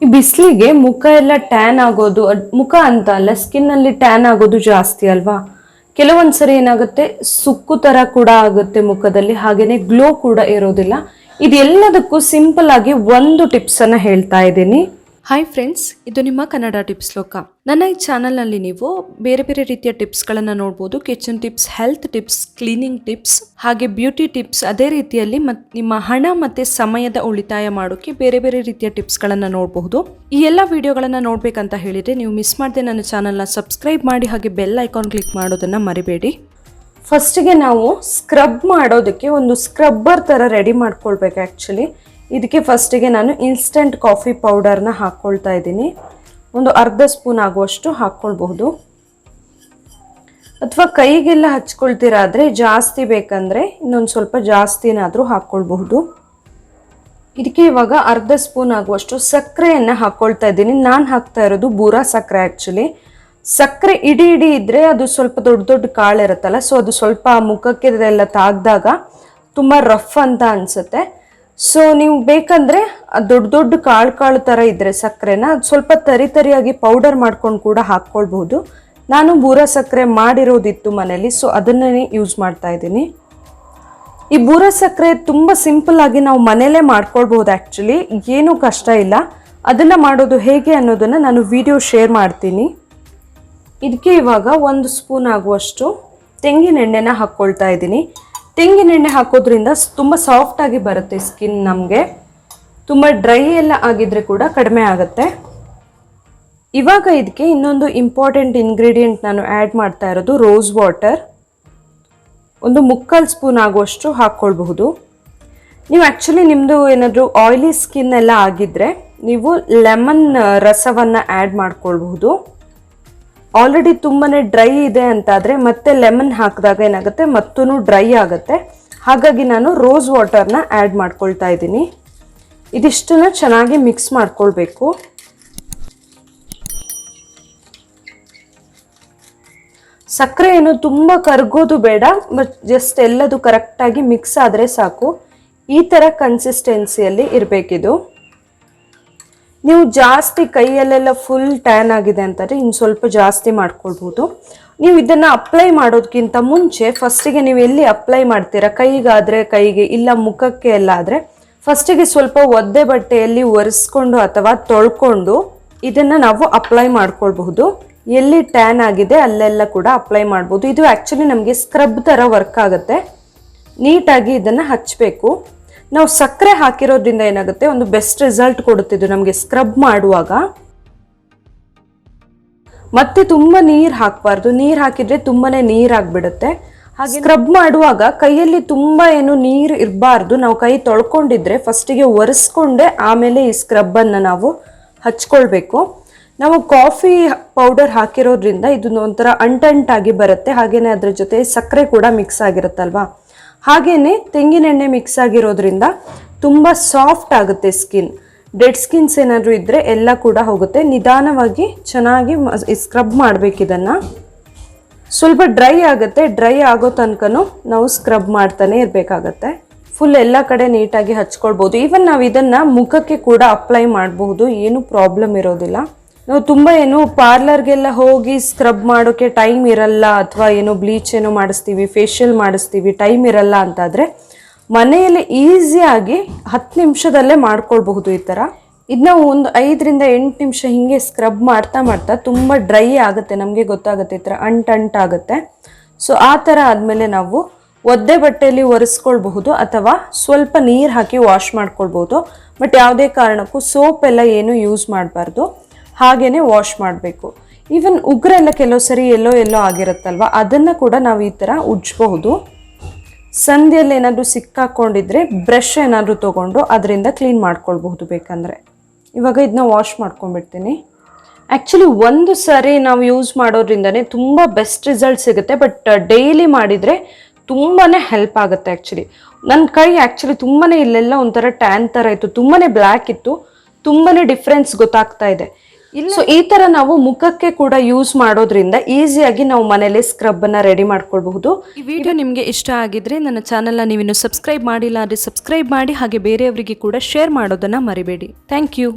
ಈ ಬಿಸಿಲಿಗೆ ಮುಖ ಎಲ್ಲ ಟ್ಯಾನ್ ಆಗೋದು, ಮುಖ ಅಂತ ಅಲ್ಲ ಸ್ಕಿನ್ ಅಲ್ಲಿ ಟ್ಯಾನ್ ಆಗೋದು ಜಾಸ್ತಿ ಅಲ್ವಾ. ಕೆಲವೊಂದ್ಸರಿ ಏನಾಗುತ್ತೆ, ಸುಕ್ಕು ತರ ಕೂಡ ಆಗುತ್ತೆ ಮುಖದಲ್ಲಿ, ಹಾಗೇನೆ ಗ್ಲೋ ಕೂಡ ಇರೋದಿಲ್ಲ. ಇದೆಲ್ಲದಕ್ಕೂ ಸಿಂಪಲ್ ಆಗಿ ಒಂದು ಟಿಪ್ಸ್ ಅನ್ನ ಹೇಳ್ತಾ ಇದ್ದೀನಿ. ಹಾಯ್ ಫ್ರೆಂಡ್ಸ್, ಇದು ನಿಮ್ಮ ಕನ್ನಡ ಟಿಪ್ಸ್ ಲೋಕ. ನನ್ನ ಈ ಚಾನಲ್ನಲ್ಲಿ ನೀವು ಬೇರೆ ಬೇರೆ ರೀತಿಯ ಟಿಪ್ಸ್ಗಳನ್ನು ನೋಡ್ಬೋದು. Kitchen tips, health tips, cleaning tips, ಹಾಗೆ ಬ್ಯೂಟಿ ಟಿಪ್ಸ್. ಅದೇ ರೀತಿಯಲ್ಲಿ ನಿಮ್ಮ ಹಣ ಮತ್ತೆ ಸಮಯದ ಉಳಿತಾಯ ಮಾಡೋಕೆ ಬೇರೆ ಬೇರೆ ರೀತಿಯ ಟಿಪ್ಸ್ಗಳನ್ನು ನೋಡಬಹುದು. ಈ ಎಲ್ಲ ವಿಡಿಯೋಗಳನ್ನು ನೋಡ್ಬೇಕಂತ ಹೇಳಿದ್ರೆ ನೀವು ಮಿಸ್ ಮಾಡದೆ ನನ್ನ ಚಾನಲ್ನ ಸಬ್ಸ್ಕ್ರೈಬ್ ಮಾಡಿ, ಹಾಗೆ ಬೆಲ್ ಐಕಾನ್ ಕ್ಲಿಕ್ ಮಾಡೋದನ್ನ ಮರಿಬೇಡಿ. ಫಸ್ಟಿಗೆ ನಾವು ಸ್ಕ್ರಬ್ ಮಾಡೋದಕ್ಕೆ ಒಂದು ಸ್ಕ್ರಬ್ಬರ್ ಥರ ರೆಡಿ ಮಾಡ್ಕೊಳ್ಬೇಕು. ಆ್ಯಕ್ಚುಲಿ ಇದಕ್ಕೆ ಫಸ್ಟಿಗೆ ನಾನು ಇನ್ಸ್ಟೆಂಟ್ ಕಾಫಿ ಪೌಡರ್ನ ಹಾಕ್ಕೊಳ್ತಾ ಇದ್ದೀನಿ. ಒಂದು ಅರ್ಧ ಸ್ಪೂನ್ ಆಗುವಷ್ಟು ಹಾಕ್ಕೊಳ್ಬಹುದು, ಅಥವಾ ಕೈಗೆಲ್ಲ ಹಚ್ಕೊಳ್ತೀರಾದರೆ ಜಾಸ್ತಿ ಬೇಕಂದರೆ ಇನ್ನೊಂದು ಸ್ವಲ್ಪ ಜಾಸ್ತಿನಾದರೂ ಹಾಕ್ಕೊಳ್ಬಹುದು. ಇದಕ್ಕೆ ಇವಾಗ ಅರ್ಧ ಸ್ಪೂನ್ ಆಗುವಷ್ಟು ಸಕ್ಕರೆಯನ್ನು ಹಾಕ್ಕೊಳ್ತಾ ಇದ್ದೀನಿ. ನಾನು ಹಾಕ್ತಾ ಇರೋದು ಬೂರಾ ಸಕ್ಕರೆ. ಆ್ಯಕ್ಚುಲಿ ಸಕ್ಕರೆ ಇಡೀ ಇದ್ದರೆ ಅದು ಸ್ವಲ್ಪ ದೊಡ್ಡ ದೊಡ್ಡ ಕಾಳು ಇರುತ್ತಲ್ಲ, ಸೊ ಅದು ಸ್ವಲ್ಪ ಮುಖಕ್ಕೆ ಎಲ್ಲ ತಾಗ್ದಾಗ ತುಂಬ ರಫ್ ಅಂತ ಅನಿಸುತ್ತೆ. ಸೊ ನೀವು ಬೇಕಂದರೆ ದೊಡ್ಡ ದೊಡ್ಡ ಕಾಳು ಥರ ಇದ್ದರೆ ಸಕ್ಕರೆನ ಅದು ಸ್ವಲ್ಪ ತರಿಯಾಗಿ ಪೌಡರ್ ಮಾಡ್ಕೊಂಡು ಕೂಡ ಹಾಕ್ಕೊಳ್ಬಹುದು. ನಾನು ಬೂರಾ ಸಕ್ಕರೆ ಮಾಡಿರೋದಿತ್ತು ಮನೇಲಿ, ಸೊ ಅದನ್ನೇ ಯೂಸ್ ಮಾಡ್ತಾ ಇದ್ದೀನಿ. ಈ ಬೂರಾ ಸಕ್ಕರೆ ತುಂಬ ಸಿಂಪಲ್ ಆಗಿ ನಾವು ಮನೇಲೇ ಮಾಡ್ಕೊಳ್ಬಹುದು. ಆ್ಯಕ್ಚುಲಿ ಏನೂ ಕಷ್ಟ ಇಲ್ಲ. ಅದನ್ನು ಮಾಡೋದು ಹೇಗೆ ಅನ್ನೋದನ್ನು ನಾನು ವಿಡಿಯೋ ಶೇರ್ ಮಾಡ್ತೀನಿ. ಇದಕ್ಕೆ ಇವಾಗ ಒಂದು ಸ್ಪೂನ್ ಆಗುವಷ್ಟು ತೆಂಗಿನ ಎಣ್ಣೆನ ಹಾಕ್ಕೊಳ್ತಾ ಇದ್ದೀನಿ. ತೆಂಗಿನ ಎಣ್ಣೆ ಹಾಕೋದ್ರಿಂದ ತುಂಬ ಸಾಫ್ಟಾಗಿ ಬರುತ್ತೆ ಸ್ಕಿನ್. ನಮಗೆ ತುಂಬ ಡ್ರೈ ಎಲ್ಲ ಆಗಿದ್ರೆ ಕೂಡ ಕಡಿಮೆ ಆಗುತ್ತೆ. ಇವಾಗ ಇದಕ್ಕೆ ಇನ್ನೊಂದು ಇಂಪಾರ್ಟೆಂಟ್ ಇಂಗ್ರೀಡಿಯೆಂಟ್ ನಾನು ಆ್ಯಡ್ ಮಾಡ್ತಾ ಇರೋದು ರೋಸ್ ವಾಟರ್. ಒಂದು 3/4 ಸ್ಪೂನ್ ಆಗುವಷ್ಟು ಹಾಕ್ಕೊಳ್ಬಹುದು. ನೀವು ಆ್ಯಕ್ಚುಲಿ ನಿಮ್ಮದು ಏನಾದರೂ ಆಯಿಲಿ ಸ್ಕಿನ್ ಎಲ್ಲ ಆಗಿದ್ದರೆ ನೀವು ಲೆಮನ್ ರಸವನ್ನು ಆ್ಯಡ್ ಮಾಡ್ಕೊಳ್ಬಹುದು. ಆಲ್ರೆಡಿ ತುಂಬಾ ಡ್ರೈ ಇದೆ ಅಂತಾದರೆ ಮತ್ತೆ ಲೆಮನ್ ಹಾಕಿದಾಗ ಏನಾಗುತ್ತೆ, ಮತ್ತೂ ಡ್ರೈ ಆಗುತ್ತೆ. ಹಾಗಾಗಿ ನಾನು ರೋಸ್ ವಾಟರ್ನ ಆ್ಯಡ್ ಮಾಡ್ಕೊಳ್ತಾ ಇದ್ದೀನಿ. ಇದಿಷ್ಟನ್ನು ಚೆನ್ನಾಗಿ ಮಿಕ್ಸ್ ಮಾಡ್ಕೊಳ್ಬೇಕು. ಸಕ್ಕರೆ ಏನು ತುಂಬ ಕರಗೋದು ಬೇಡ, ಬಟ್ ಜಸ್ಟ್ ಎಲ್ಲದು ಕರೆಕ್ಟಾಗಿ ಮಿಕ್ಸ್ ಆದರೆ ಸಾಕು. ಈ ಥರ ಕನ್ಸಿಸ್ಟೆನ್ಸಿಯಲ್ಲಿ ಇರಬೇಕಿದು. ನೀವು ಜಾಸ್ತಿ ಕೈಯಲ್ಲೆಲ್ಲ ಫುಲ್ ಟ್ಯಾನ್ ಆಗಿದೆ ಅಂತಂದರೆ ಇನ್ನು ಸ್ವಲ್ಪ ಜಾಸ್ತಿ ಮಾಡ್ಕೊಳ್ಬೋದು. ನೀವು ಇದನ್ನು ಅಪ್ಲೈ ಮಾಡೋದಕ್ಕಿಂತ ಮುಂಚೆ ಫಸ್ಟಿಗೆ ನೀವು ಎಲ್ಲಿ ಅಪ್ಲೈ ಮಾಡ್ತೀರಾ, ಕೈಗಾದರೆ ಕೈಗೆ, ಇಲ್ಲ ಮುಖಕ್ಕೆ ಎಲ್ಲ ಆದರೆ ಫಸ್ಟಿಗೆ ಸ್ವಲ್ಪ ಒದ್ದೆ ಬಟ್ಟೆಯಲ್ಲಿ ಒರೆಸ್ಕೊಂಡು ಅಥವಾ ತೊಳ್ಕೊಂಡು ಇದನ್ನು ನಾವು ಅಪ್ಲೈ ಮಾಡ್ಕೊಳ್ಬಹುದು. ಎಲ್ಲಿ ಟ್ಯಾನ್ ಆಗಿದೆ ಅಲ್ಲೆಲ್ಲ ಕೂಡ ಅಪ್ಲೈ ಮಾಡ್ಬೋದು. ಇದು ಆ್ಯಕ್ಚುಲಿ ನಮಗೆ ಸ್ಕ್ರಬ್ ಥರ ವರ್ಕ್ ಆಗುತ್ತೆ. ನೀಟಾಗಿ ಇದನ್ನು ಹಚ್ಚಬೇಕು. ನಾವು ಸಕ್ಕರೆ ಹಾಕಿರೋದ್ರಿಂದ ಏನಾಗುತ್ತೆ, ಒಂದು ಬೆಸ್ಟ್ ರಿಸಲ್ಟ್ ಕೊಡುತ್ತಿದ್ದು ನಮಗೆ ಸ್ಕ್ರಬ್ ಮಾಡುವಾಗ. ಮತ್ತೆ ತುಂಬ ನೀರು ಹಾಕಬಾರ್ದು. ನೀರು ಹಾಕಿದ್ರೆ ತುಂಬಾನೇ ನೀರಾಗ್ಬಿಡುತ್ತೆ. ಹಾಗೆ ಸ್ಕ್ರಬ್ ಮಾಡುವಾಗ ಕೈಯಲ್ಲಿ ತುಂಬ ಏನು ನೀರು ಇರಬಾರ್ದು. ನಾವು ಕೈ ತೊಳ್ಕೊಂಡಿದ್ರೆ ಫಸ್ಟಿಗೆ ಒರೆಸ್ಕೊಂಡೆ ಆಮೇಲೆ ಈ ಸ್ಕ್ರಬ್ಬನ್ನು ನಾವು ಹಚ್ಕೊಳ್ಬೇಕು. ನಾವು ಕಾಫಿ ಪೌಡರ್ ಹಾಕಿರೋದ್ರಿಂದ ಇದು ಒಂಥರ ಅಂಟಂಟಾಗಿ ಬರುತ್ತೆ. ಹಾಗೇನೆ ಅದ್ರ ಜೊತೆ ಸಕ್ಕರೆ ಕೂಡ ಮಿಕ್ಸ್ ಆಗಿರುತ್ತಲ್ವಾ. ಹಾಗೇನೆ ತೆಂಗಿನೆಣ್ಣೆ ಮಿಕ್ಸ್ ಆಗಿರೋದ್ರಿಂದ ತುಂಬ ಸಾಫ್ಟ್ ಆಗುತ್ತೆ ಸ್ಕಿನ್. ಡೆಡ್ ಸ್ಕಿನ್ಸ್ ಏನಾದರೂ ಇದ್ದರೆ ಎಲ್ಲ ಕೂಡ ಹೋಗುತ್ತೆ. ನಿಧಾನವಾಗಿ ಚೆನ್ನಾಗಿ ಸ್ಕ್ರಬ್ ಮಾಡಬೇಕು. ಇದನ್ನು ಸ್ವಲ್ಪ ಡ್ರೈ ಆಗುತ್ತೆ. ಡ್ರೈ ಆಗೋ ತನಕನೂ ನಾವು ಸ್ಕ್ರಬ್ ಮಾಡ್ತಾನೆ ಇರಬೇಕಾಗತ್ತೆ. ಫುಲ್ ಎಲ್ಲ ಕಡೆ ನೀಟಾಗಿ ಹಚ್ಕೊಳ್ಬೋದು. ಈವನ್ ನಾವು ಇದನ್ನು ಮುಖಕ್ಕೆ ಕೂಡ ಅಪ್ಲೈ ಮಾಡಬಹುದು, ಏನು ಪ್ರಾಬ್ಲಮ್ ಇರೋದಿಲ್ಲ. ನಾವು ತುಂಬ ಏನು ಪಾರ್ಲರ್ಗೆಲ್ಲ ಹೋಗಿ ಸ್ಕ್ರಬ್ ಮಾಡೋಕ್ಕೆ ಟೈಮ್ ಇರಲ್ಲ, ಅಥವಾ ಏನೋ ಬ್ಲೀಚ್ ಏನೋ ಮಾಡಿಸ್ತೀವಿ, ಫೇಶಿಯಲ್ ಮಾಡಿಸ್ತೀವಿ, ಟೈಮ್ ಇರಲ್ಲ ಅಂತಾದರೆ ಮನೆಯಲ್ಲಿ ಈಸಿಯಾಗಿ 10 ನಿಮಿಷದಲ್ಲೇ ಮಾಡ್ಕೊಳ್ಬಹುದು ಈ ಥರ. ಇದನ್ನ ಒಂದು 5ರಿಂದ 8 ನಿಮಿಷ ಹೀಗೆ ಸ್ಕ್ರಬ್ ಮಾಡ್ತಾ ತುಂಬ ಡ್ರೈ ಆಗುತ್ತೆ. ನಮಗೆ ಗೊತ್ತಾಗುತ್ತೆ, ಈ ಥರ ಅಂಟಾಗುತ್ತೆ. ಸೊ ಆ ಥರ ಆದಮೇಲೆ ನಾವು ಒದ್ದೆ ಬಟ್ಟೆಯಲ್ಲಿ ಒರೆಸ್ಕೊಳ್ಬಹುದು, ಅಥವಾ ಸ್ವಲ್ಪ ನೀರು ಹಾಕಿ ವಾಶ್ ಮಾಡ್ಕೊಳ್ಬೋದು. ಬಟ್ ಯಾವುದೇ ಕಾರಣಕ್ಕೂ ಸೋಪ್ ಎಲ್ಲ ಏನು ಯೂಸ್ ಮಾಡಬಾರ್ದು. ಹಾಗೇನೆ ವಾಶ್ ಮಾಡಬೇಕು. ಈವನ್ ಉಗುರೆಲ್ಲ ಕೆಲವು ಸರಿ ಎಲ್ಲೋ ಆಗಿರುತ್ತಲ್ವ, ಅದನ್ನು ಕೂಡ ನಾವು ಈ ಥರ ಉಜ್ಜಬಹುದು. ಸಂಧಿಯಲ್ಲಿ ಏನಾದರೂ ಸಿಕ್ಕಾಕೊಂಡಿದ್ರೆ ಬ್ರಷ್ ಏನಾದರೂ ತೊಗೊಂಡು ಅದರಿಂದ ಕ್ಲೀನ್ ಮಾಡ್ಕೊಳ್ಬಹುದು ಬೇಕಂದರೆ. ಇವಾಗ ಇದನ್ನ ವಾಶ್ ಮಾಡ್ಕೊಂಡ್ಬಿಡ್ತೀನಿ. ಆ್ಯಕ್ಚುಲಿ ಒಂದು ಸಾರಿ ನಾವು ಯೂಸ್ ಮಾಡೋದ್ರಿಂದನೇ ತುಂಬ ಬೆಸ್ಟ್ ರಿಸಲ್ಟ್ ಸಿಗುತ್ತೆ. ಬಟ್ ಡೈಲಿ ಮಾಡಿದರೆ ತುಂಬಾ ಹೆಲ್ಪ್ ಆಗುತ್ತೆ. ಆ್ಯಕ್ಚುಲಿ ನನ್ನ ಕೈ ಆ್ಯಕ್ಚುಲಿ ತುಂಬಾ ಇಲ್ಲೆಲ್ಲ ಒಂಥರ ಟ್ಯಾನ್ ಥರ ಇತ್ತು, ತುಂಬಾ ಬ್ಲ್ಯಾಕ್ ಇತ್ತು, ತುಂಬಾ ಡಿಫ್ರೆನ್ಸ್ ಗೊತ್ತಾಗ್ತಾ ಇದೆ. ಸೊ ಈ ತರ ನಾವು ಮುಖಕ್ಕೆ ಕೂಡ ಯೂಸ್ ಮಾಡೋದ್ರಿಂದ ಈಸಿಯಾಗಿ ನಾವು ಮನೇಲಿ ಸ್ಕ್ರಬ್ ಅನ್ನ ರೆಡಿ ಮಾಡ್ಕೊಳ್ಬಹುದು. ಈ ವಿಡಿಯೋ ನಿಮಗೆ ಇಷ್ಟ ಆಗಿದ್ರೆ ನನ್ನ ಚಾನೆಲ್ ನ ನೀವಿನ್ನು ಸಬ್ಸ್ಕ್ರೈಬ್ ಮಾಡಿಲ್ಲ ಅಂದ್ರೆ ಸಬ್ಸ್ಕ್ರೈಬ್ ಮಾಡಿ, ಹಾಗೆ ಬೇರೆಯವರಿಗೆ ಕೂಡ ಶೇರ್ ಮಾಡೋದನ್ನ ಮರಿಬೇಡಿ. Thank you.